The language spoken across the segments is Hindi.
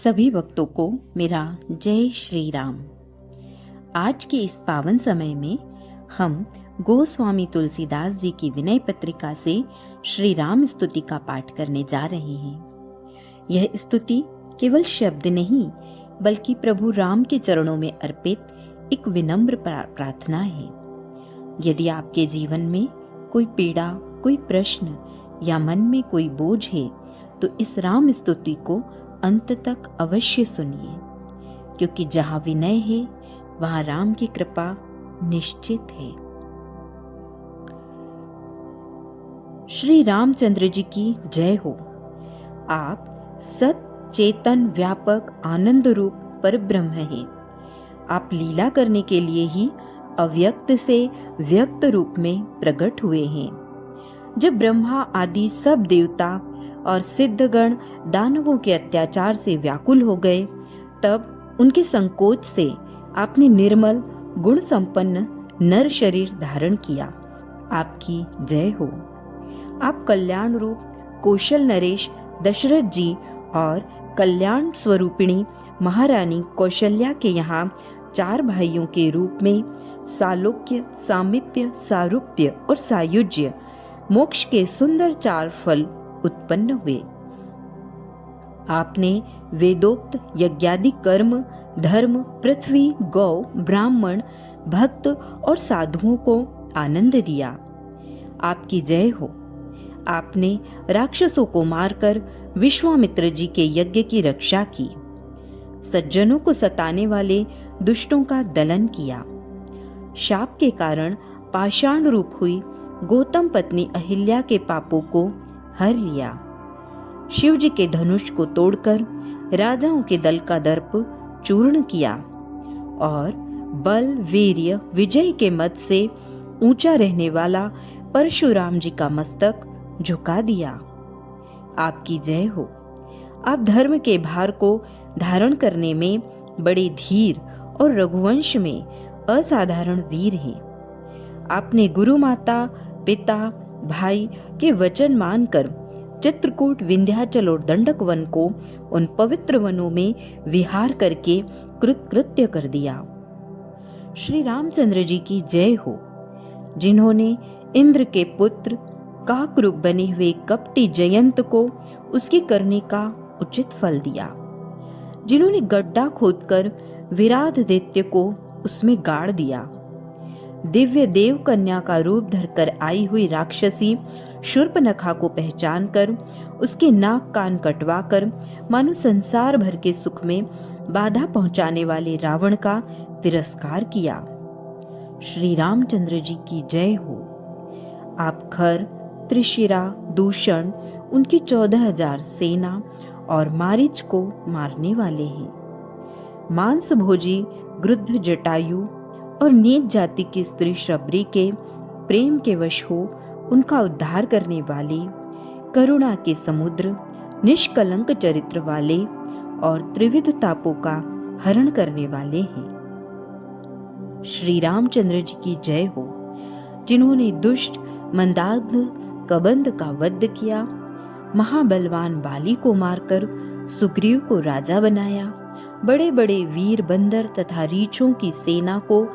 सभी भक्तों को मेरा जय श्री राम। आज के इस पावन समय में हम गोस्वामी तुलसीदास जी की विनय पत्रिका से श्री राम स्तुति का पाठ करने जा रहे हैं। यह स्तुति केवल शब्द नहीं बल्कि प्रभु राम के चरणों में अर्पित एक विनम्र प्रार्थना है। यदि आपके जीवन में कोई पीड़ा, कोई प्रश्न या मन में कोई बोझ है तो इस राम स्तुति को अंत तक अवश्य सुनिए, क्योंकि जहाँ विनय है वहाँ राम की कृपा निश्चित है। श्री रामचंद्र जी की जय हो। आप सत चेतन व्यापक आनंद रूप परब्रह्म हैं। आप लीला करने के लिए ही अव्यक्त से व्यक्त रूप में प्रकट हुए हैं। जब ब्रह्मा आदि सब देवता और सिद्धगण दानवों के अत्याचार से व्याकुल हो गए, तब उनके संकोच से आपने निर्मल गुण संपन्न नर शरीर धारण किया। आपकी जय हो। आप कल्याण रूप कौशल नरेश दशरथ जी और कल्याण स्वरूपिणी महारानी कौशल्या के यहाँ 4 भाइयों के रूप में सालोक्य, सामीप्य, सारूप्य और सायुज्य मोक्ष के सुंदर 4 फल उत्पन्न हुए। आपने वेदोक्त यज्ञादि कर्म, धर्म, पृथ्वी, गौ, ब्राह्मण, भक्त और साधुओं को आनंद दिया। आपकी जय हो। आपने राक्षसों को मारकर विश्वामित्र जी के यज्ञ की रक्षा की। सज्जनों को सताने वाले दुष्टों का दलन किया। शाप के कारण पाषाण रूप हुई गौतम पत्नी अहिल्या के पापों को हर लिया। शिव जी के धनुष को तोड़कर राजाओं के दल का दर्प चूर्ण किया और बल, वीर्य, विजय के मद से ऊंचा रहने वाला परशुराम जी का मस्तक झुका दिया। आपकी जय हो। आप धर्म के भार को धारण करने में बड़े धीर और रघुवंश में असाधारण वीर हैं। आपने गुरु माता, पिता, भाई के वचन मानकर चित्रकूट, विंध्याचल और दंडक वन को उन पवित्र वनों में विहार करके कृतकृत्य कर दिया। श्री रामचंद्र जी की जय हो, जिन्होंने इंद्र के पुत्र काक रूप बने हुए कपटी जयंत को उसकी करने का उचित फल दिया, जिन्होंने गड्ढा खोदकर विराध दैत्य को उसमें गाड़ दिया। दिव्य देव कन्या का रूप धरकर आई हुई राक्षसी शूर्पनखा को पहचान कर उसके नाक कान कटवाकर मानो संसार भर के सुख में बाधा पहुंचाने वाले रावण का तिरस्कार किया। श्री रामचंद्र जी की जय हो। आप खर, त्रिशिरा, दूषण, उनकी 14,000 सेना और मारीच को मारने वाले हैं। मांस भोजी गृध्र जटायु और नीच जाति की स्त्री शबरी के प्रेम के वश हो उनका उद्धार करने वाले, करुणा के समुद्र, निष्कलंक चरित्र वाले और त्रिविध तापों का हरण करने वाले हैं। श्री रामचंद्र जी की जय हो, जिन्होंने दुष्ट मंदाग्ध कबंध का वध किया, महाबलवान बाली को मारकर सुग्रीव को राजा बनाया, बड़े बड़े वीर बंदर तथा रीछों की सेना को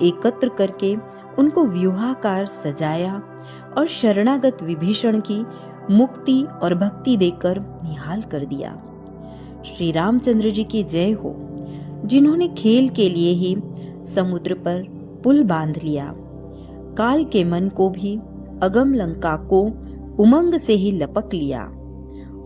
एकत्र करके उनको व्यूहाकार सजाया और शरणागत विभीषण की मुक्ति और भक्ति देकर निहाल कर दिया। श्री रामचंद्र जी की जय हो, जिन्होंने खेल के लिए ही समुद्र पर पुल बांध लिया, काल के मन को भी अगम लंका को उमंग से ही लपक लिया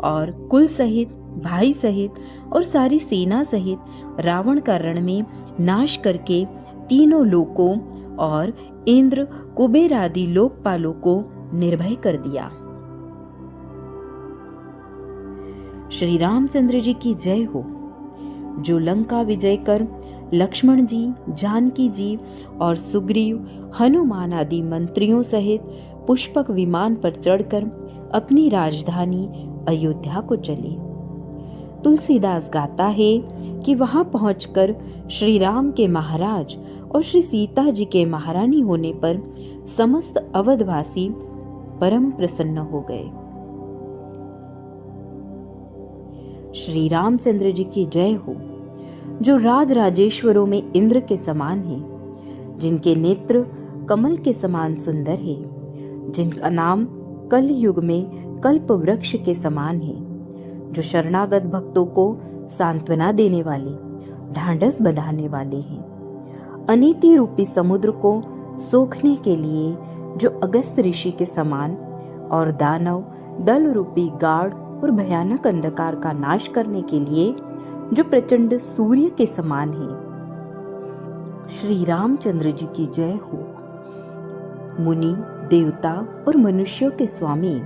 और कुल सहित, भाई सहित और सारी सेना सहित रावण का रण में नाश करके तीनों लोकों और इंद्र, कुबेर आदि लोकपालों को निर्भय कर दिया। श्री रामचंद्र जी की जय हो, जो लंका विजय कर लक्ष्मण जी, जानकी जी और सुग्रीव, हनुमान आदि मंत्रियों सहित पुष्पक विमान पर चढ़कर अपनी राजधानी अयोध्या को चले। तुलसीदास गाता है कि वहां पहुंचकर श्री राम के महाराज और श्री सीता जी के महारानी होने पर समस्त अवधवासी परम प्रसन्न हो गए। श्री रामचंद्र जी की जय हो, जो राज राजेश्वरों में इंद्र के समान हैं, जिनके नेत्र कमल के समान सुंदर है, जिनका नाम कल युग में कल्प वृक्ष के समान है, जो शरणागत भक्तों को सांत्वना देने वाले, ढांढस बंधाने वाले हैं, अनीति रूपी समुद्र को सोखने के लिए जो अगस्त ऋषि के समान, और दानव दल रूपी गाढ़ और भयानक अंधकार का नाश करने के लिए जो प्रचंड सूर्य के समान है। श्री रामचंद्र जी की जय हो। मुनि, देवता और मनुष्यों के स्वामी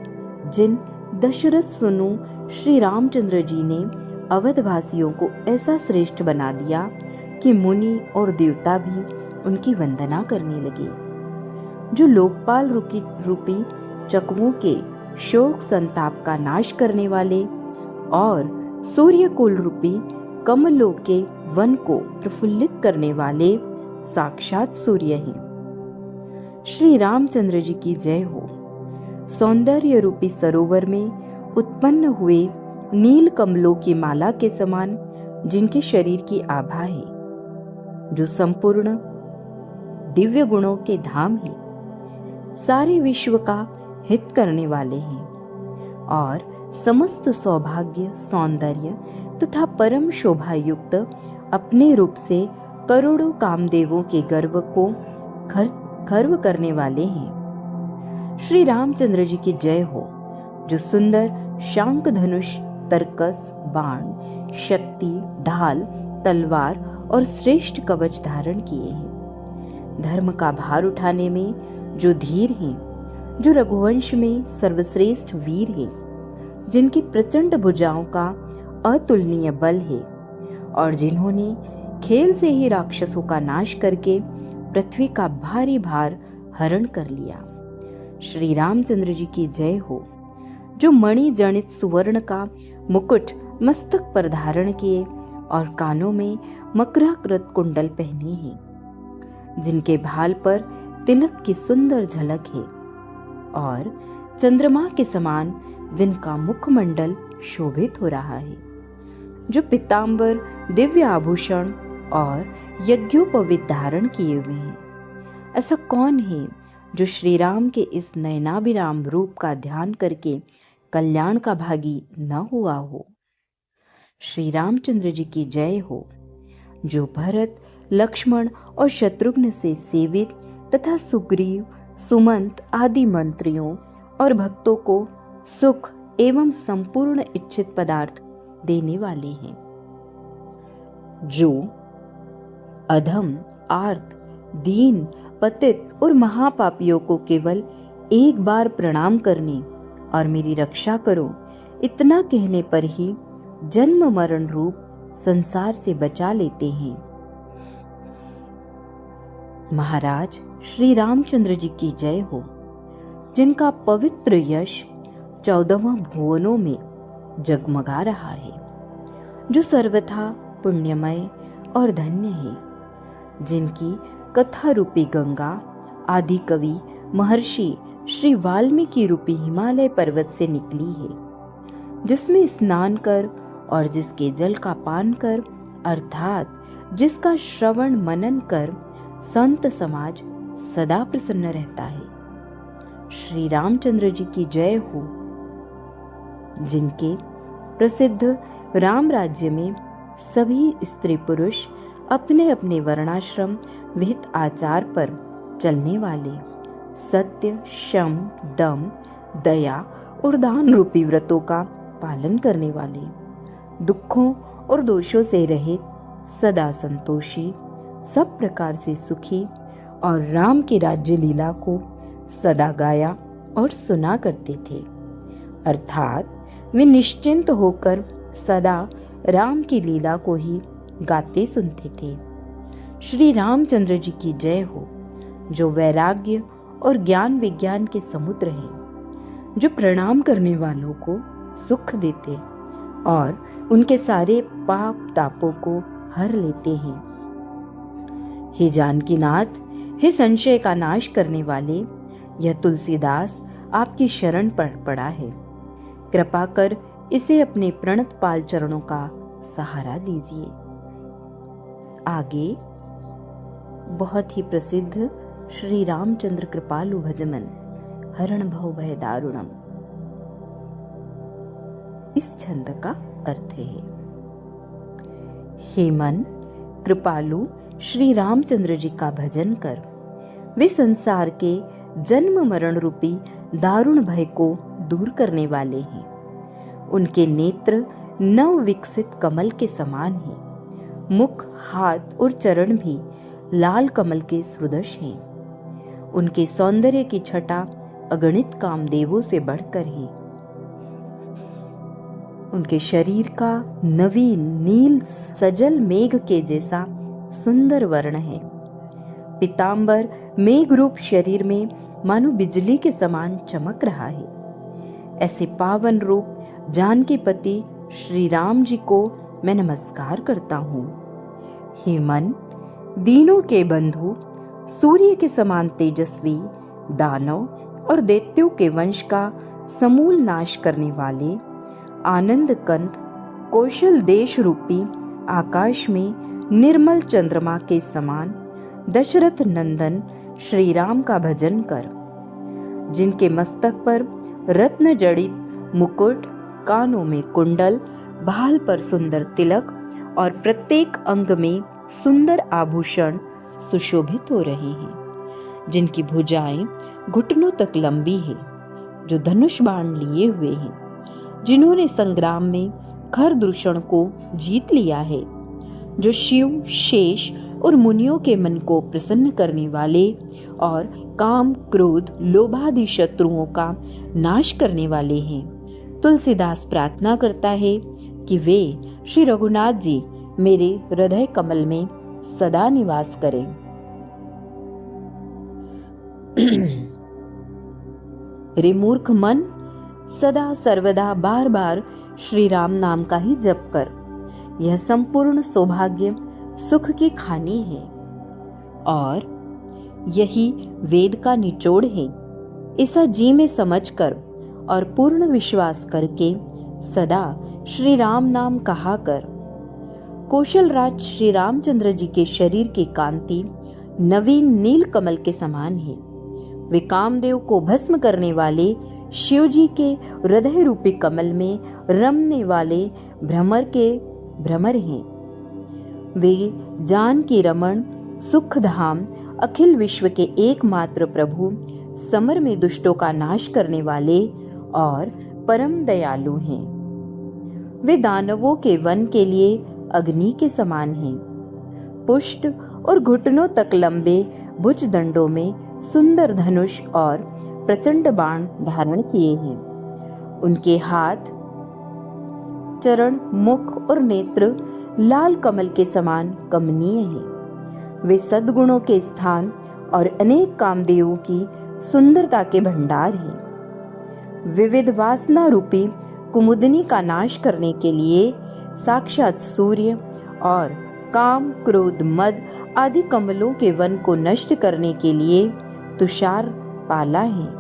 जिन दशरथ सुनु श्री रामचंद्र जी ने अवधवासियों को ऐसा श्रेष्ठ बना दिया कि मुनि और देवता भी उनकी वंदना करने लगे। जो लोकपाल रूपी चकवों के शोक संताप का नाश करने वाले और सूर्यकुल रूपी कमलों के वन को प्रफुल्लित करने वाले साक्षात सूर्य हैं। श्री रामचंद्र जी की जय हो। सौंदर्य रूपी सरोवर में उत्पन्न हुए नील कमलों की माला के समान जिनके शरीर की आभा है, जो संपूर्ण दिव्य गुणों के धाम है, सारे विश्व का हित करने वाले हैं और समस्त सौभाग्य, सौंदर्य तथा परम शोभा युक्त अपने रूप से करोड़ों कामदेवों के गर्व को गर्व करने वाले हैं। श्री रामचंद्र जी की जय हो, जो सुंदर शांक धनुष, तरकस, बाण, शक्ति, ढाल, तलवार और श्रेष्ठ कवच धारण किए हैं। धर्म का भार उठाने में जो धीर हैं, जो रघुवंश में सर्वश्रेष्ठ वीर हैं, जिनकी प्रचंड भुजाओं का अतुलनीय बल है और जिन्होंने खेल से ही राक्षसों का नाश करके पृथ्वी का भारी भार हरण कर लिया। श्री रामचंद्र जी की जय हो, जो मणि जनित सुवर्ण का मुकुट मस्तक पर धारण किए और कानों में मकराकृत कुंडल पहने हैं, जिनके भाल पर तिलक की सुंदर झलक है और चंद्रमा के समान जिनका मुखमंडल शोभित हो रहा है, जो पीतांबर, दिव्य आभूषण और यज्ञोपवीत धारण किए हुए हैं। ऐसा कौन है जो श्री राम के इस नयनाभिराम रूप का ध्यान करके कल्याण का भागी न हुआ हो। श्री रामचंद्र जी की जय हो, जो भरत, लक्ष्मण और शत्रुघ्न से सेवित तथा सुग्रीव, सुमंत आदि मंत्रियों और भक्तों को सुख एवं संपूर्ण इच्छित पदार्थ देने वाले हैं, जो अधम, आर्त, दीन, पतित और महापापियों को केवल एक बार प्रणाम करने और मेरी रक्षा करो इतना कहने पर ही जन्म मरण रूप संसार से बचा लेते हैं। महाराज श्री रामचंद्र जी की जय हो, जिनका पवित्र यश 14 भुवनों में जगमगा रहा है, जो सर्वथा पुण्यमय और धन्य है, जिनकी कथा रूपी गंगा आदि कवि महर्षि श्री वाल्मीकि रूपी हिमालय पर्वत से निकली है, जिसमें स्नान कर और जिसके जल का पान कर अर्थात जिसका श्रवण मनन कर संत समाज सदा प्रसन्न रहता है। श्री रामचंद्र जी की जय हो, जिनके प्रसिद्ध राम राज्य में सभी स्त्री पुरुष अपने अपने वर्णाश्रम विहित आचार पर चलने वाले सत्य, शम, दम, दया और दान रूपी व्रतों का पालन करने वाले, दुखों और दोषों से रहित, सदा संतोषी, सब प्रकार से सुखी और राम की राज्य लीला को सदा गाया और सुना करते थे, अर्थात वे निश्चिंत होकर सदा राम की लीला को ही गाते सुनते थे। श्री रामचंद्र जी की जय हो, जो वैराग्य और ज्ञान विज्ञान के समुद्र हैं, जो प्रणाम करने वालों को सुख देते और उनके सारे पाप तापों को हर लेते हैं। हे जानकी नाथ, हे संशय का नाश करने वाले, यह तुलसीदास आपकी शरण पर पड़ा है। कृपा कर इसे अपने प्रणतपाल चरणों का सहारा दीजिए। आगे बहुत ही प्रसिद्ध श्री रामचंद्र कृपालु भजमन हरण भव भय दारुणम, इस छंद का अर्थ है। हे मन, कृपालु श्री रामचंद्र जी का भजन कर। वे संसार के जन्म मरण रूपी दारुण भय को दूर करने वाले हैं। उनके नेत्र नव विकसित कमल के समान हैं। मुख, हाथ और चरण भी लाल कमल के सदृश हैं। उनके सौंदर्य की छटा अगणित कामदेवों से बढ़कर है। उनके शरीर का नवीन नील सजल मेघ के जैसा सुंदर वर्ण है। पीतांबर मेघ रूप शरीर में मानो बिजली के समान चमक रहा है। ऐसे पावन रूप जानकी पति श्री राम जी को मैं नमस्कार करता हूँ। हे मन, दीनों के बंधु, सूर्य के समान तेजस्वी, दानव और दैत्यों के वंश का समूल नाश करने वाले, आनंद कंद कौशल देश रूपी आकाश में निर्मल चंद्रमा के समान दशरथ नंदन श्री राम का भजन कर। जिनके मस्तक पर रत्न जड़ित मुकुट, कानों में कुंडल, भाल पर सुंदर तिलक और प्रत्येक अंग में सुंदर आभूषण सुशोभित हो रहे हैं। जिनकी भुजाएं घुटनों तक लंबी है, जो धनुष बाण लिए हुए हैं। जिन्होंने संग्राम में खरदूषण को जीत लिया है। जो शिव, शेष और मुनियों के मन को प्रसन्न करने वाले और काम, क्रोध, लोभादि शत्रुओं का नाश करने वाले हैं। तुलसीदास प्रार्थना करता है कि वे श्री रघुनाथ जी मेरे हृदय कमल में सदा निवास करें। रे मूर्ख मन, सदा सर्वदा बार बार श्री राम नाम का ही जप कर। यह संपूर्ण सौभाग्य सुख की खानी है और यही वेद का निचोड़ है। ऐसा जी में समझकर और पूर्ण विश्वास करके सदा श्री राम नाम कहा कर। कौशल राज श्री रामचंद्र जी के शरीर की कांति नवीन नील कमल के समान है। वे कामदेव को भस्म करने वाले शिव जी के हृदय रूपी कमल में रमने वाले भ्रमर के भ्रमर हैं। वे जानकी रमण, सुख धाम, अखिल विश्व के एकमात्र प्रभु, समर में दुष्टों का नाश करने वाले और परम दयालु हैं। वे दानवों के वन के लिए अग्नि के समान हैं। पुष्ट और घुटनों तक लंबे भुज दंडों में सुंदर धनुष और प्रचंड बाण धारण किए हैं। उनके हाथ, चरण, मुख और नेत्र लाल कमल के समान कमनीय हैं। वे सद्गुणों के स्थान और अनेक कामदेवों की सुंदरता के भंडार हैं। विविध वासना रूपी कुमुदनी का नाश करने के लिए साक्षात सूर्य और काम, क्रोध, मद आदि कमलों के वन को नष्ट करने के लिए तुषार पाला है।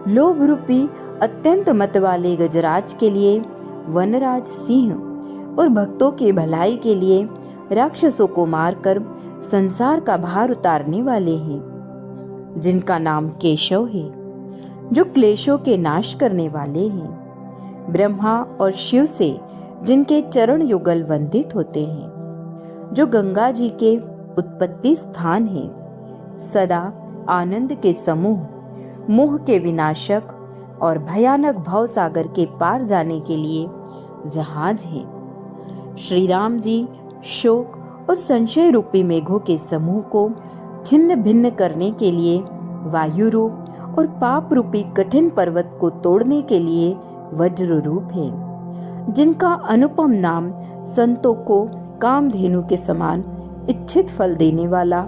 लोभ रूपी अत्यंत मत वाले गजराज के लिए वनराज सिंह और भक्तों के भलाई के लिए राक्षसों को मारकर संसार का भार उतारने वाले हैं। जिनका नाम केशव है, जो क्लेशों के नाश करने वाले हैं। ब्रह्मा और शिव से जिनके चरण युगल वंदित होते हैं। जो गंगा जी के उत्पत्ति स्थान है। सदा आनंद के समूह, मोह के विनाशक और भयानक भव सागर के पार जाने के लिए जहाज है। श्री राम जी शोक और संशय रूपी मेघों के समूह को छिन्न भिन्न करने के लिए वायु रूप और पाप रूपी कठिन पर्वत को तोड़ने के लिए वज्र रूप है। जिनका अनुपम नाम संतों को कामधेनु के समान इच्छित फल देने वाला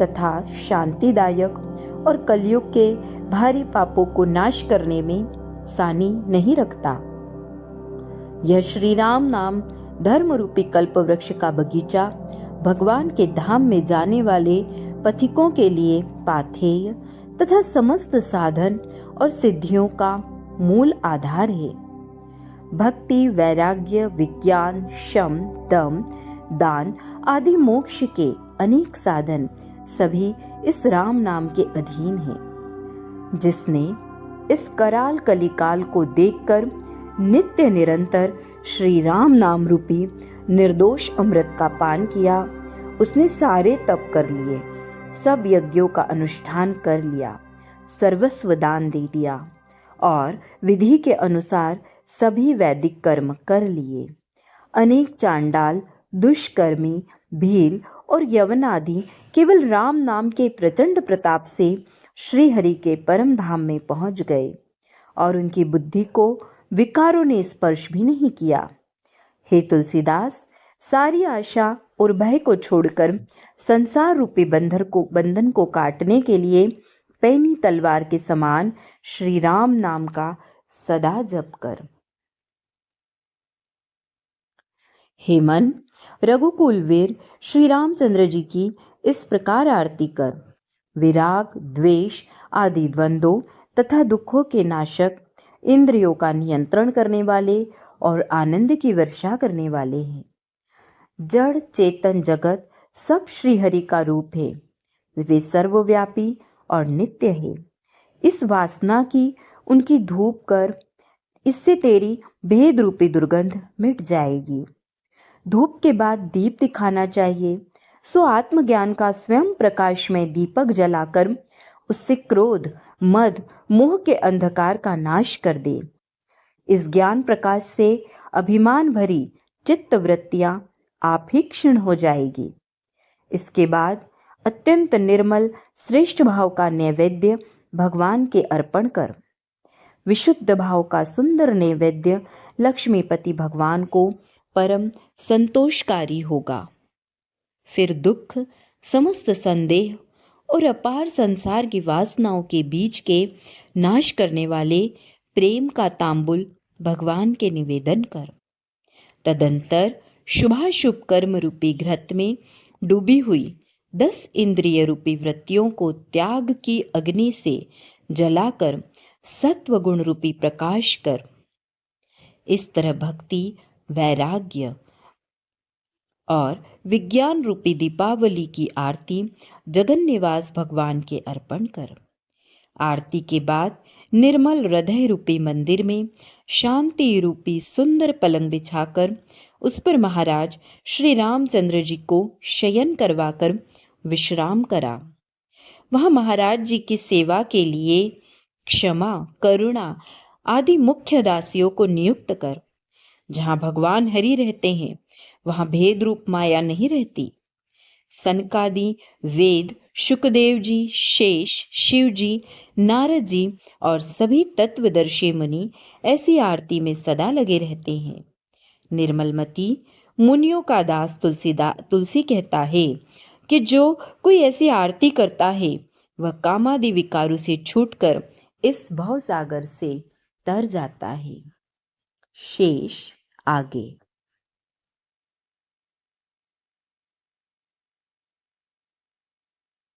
तथा शांतिदायक और कलयुग के भारी पापों को नाश करने में सानी नहीं रखता। यह श्री राम नाम धर्म रूपी कल्प वृक्ष का बगीचा भगवान के धाम में जाने वाले पथिकों के लिए पाथेय तथा समस्त साधन और सिद्धियों का मूल आधार है। भक्ति, वैराग्य, विज्ञान, शम, दम, दान आदि मोक्ष के अनेक साधन सभी इस राम नाम के अधीन हैं। जिसने इस कराल कलिकाल को देखकर नित्य निरंतर श्री राम नाम रूपी निर्दोष अमृत का पान किया, उसने सारे तप कर लिए, सब यज्ञों का अनुष्ठान कर लिया, सर्वस्व दान दे दिया और विधि के अनुसार सभी वैदिक कर्म कर लिए। अनेक चांडाल, दुष्कर्मी, भील और यवन आदि केवल राम नाम के प्रचंड प्रताप से श्री हरि के परम धाम में पहुंच गए और उनकी बुद्धि को विकारों ने स्पर्श भी नहीं किया। हे तुलसीदास, सारी आशा और भय को छोड़कर संसार रूपी बंधन को काटने के लिए पैनी तलवार के समान श्री राम नाम का सदा जप कर। हे मन, रघुकुल वीर श्री रामचंद्र जी की इस प्रकार आरती कर। विराग, द्वेष आदि द्वंद्वों तथा दुखों के नाशक, इंद्रियों का नियंत्रण करने वाले और आनंद की वर्षा करने वाले हैं। जड़ चेतन जगत सब श्री हरि का रूप है। वे सर्वव्यापी और नित्य है। इस वासना की उनकी धूप कर, इससे तेरी भेद रूपी दुर्गंध मिट जाएगी। धूप के बाद दीप दिखाना चाहिए, सो आत्मज्ञान का स्वयं प्रकाश में दीपक जलाकर उससे क्रोध, मद, मोह के अंधकार का नाश कर दे। इस ज्ञान प्रकाश से अभिमान भरी चित्त वृत्तियां आप ही क्षीण हो जाएगी। इसके बाद अत्यंत निर्मल श्रेष्ठ भाव का नैवेद्य भगवान के अर्पण कर। विशुद्ध भाव का सुंदर नैवेद्य लक्ष्मीपति भगवान को परम संतोषकारी होगा। फिर दुख, समस्त संदेह और अपार संसार की वासनाओं के बीच के नाश करने वाले प्रेम का तांबुल भगवान के निवेदन कर। तदंतर शुभाशुभ कर्म रूपी घृत में डूबी हुई 10 इंद्रिय रूपी वृत्तियों को त्याग की अग्नि से जलाकर सत्व गुण रूपी प्रकाश कर। इस तरह भक्ति, वैराग्य और विज्ञान रूपी दीपावली की आरती जगन निवास भगवान के अर्पण कर। आरती के बाद निर्मल हृदय रूपी मंदिर में शांति रूपी सुंदर पलंग बिछाकर उस पर महाराज श्री रामचंद्र जी को शयन करवाकर विश्राम करा। वहां महाराज जी की सेवा के लिए क्षमा, करुणा आदि मुख्य दासियों को नियुक्त कर। जहां भगवान हरि रहते हैं वहां भेद रूप माया नहीं रहती। सनकादि वेद, शुकदेव जी, शेष, शिव जी, नारद जी और सभी तत्वदर्शी मुनि ऐसी आरती में सदा लगे रहते हैं। निर्मलमती मुनियों का दास तुलसी कहता है कि जो कोई ऐसी आरती करता है वह कामादि विकारों से छूटकर इस भवसागर से तर जाता है। शेष आगे।